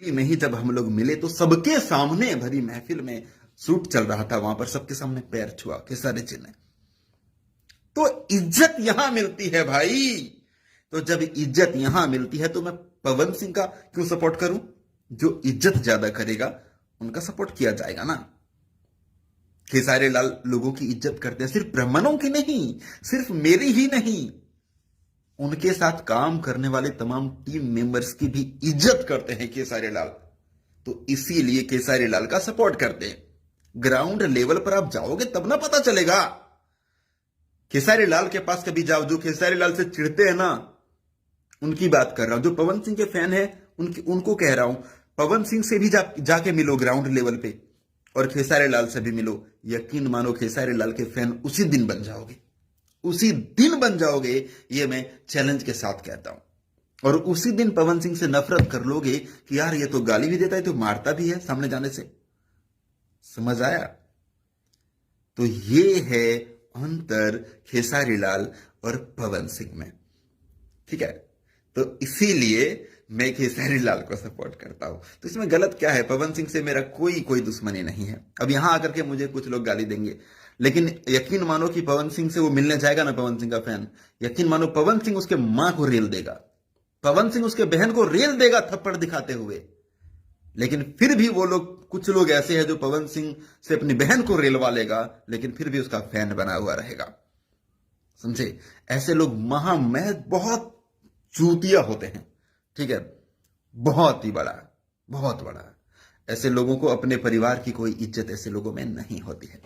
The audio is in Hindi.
में ही जब हम लोग मिले तो सबके सामने भरी महफिल में शूट चल रहा था, वहां पर सबके सामने पैर छुआ खेसारी जी ने। तो इज्जत यहां मिलती है भाई। तो जब इज्जत यहां मिलती है तो मैं पवन सिंह का क्यों सपोर्ट करूं? जो इज्जत ज्यादा करेगा उनका सपोर्ट किया जाएगा ना। खेसारी लाल लोगों की इज्जत करते हैं, सिर्फ ब्राह्मणों की नहीं, सिर्फ मेरी ही नहीं, उनके साथ काम करने वाले तमाम टीम मेंबर्स की भी इज्जत करते हैं खेसारी लाल। तो इसीलिए खेसारी लाल का सपोर्ट करते हैं। ग्राउंड लेवल पर आप जाओगे तब ना पता चलेगा। खेसारी लाल के पास कभी जाओ, जो खेसारी लाल से चिढ़ते हैं ना, उनकी बात कर रहा हूं। जो पवन सिंह के फैन है उनको कह रहा हूं, पवन सिंह से भी जाके मिलो ग्राउंड लेवल पे, और खेसारी लाल से भी मिलो। यकीन मानो खेसारी लाल के फैन उसी दिन बन जाओगे, उसी दिन बन जाओगे, ये मैं चैलेंज के साथ कहता हूं। और उसी दिन पवन सिंह से नफरत कर लोगे कि यार ये तो गाली भी देता है, तो मारता भी है सामने जाने से। समझ आया? तो ये है अंतर खेसारी लाल और पवन सिंह में, ठीक है? तो इसीलिए मैं खेसारी लाल को सपोर्ट करता हूं। तो इसमें गलत क्या है? पवन सिंह से मेरा कोई दुश्मनी नहीं है। अब यहां आकर के मुझे कुछ लोग गाली देंगे, लेकिन यकीन मानो कि पवन सिंह से वो मिलने जाएगा ना, पवन सिंह का फैन, यकीन मानो पवन सिंह उसके मां को रेल देगा, पवन सिंह उसके बहन को रेल देगा थप्पड़ दिखाते हुए। लेकिन फिर भी वो लोग, कुछ लोग ऐसे हैं जो पवन सिंह से अपनी बहन को रेलवा लेगा, लेकिन फिर भी उसका फैन बना हुआ रहेगा। समझे? ऐसे लोग महज बहुत चूतिया होते हैं, ठीक है? बहुत ही बड़ा, बहुत बड़ा। ऐसे लोगों को, अपने परिवार की कोई इज्जत ऐसे लोगों में नहीं होती है।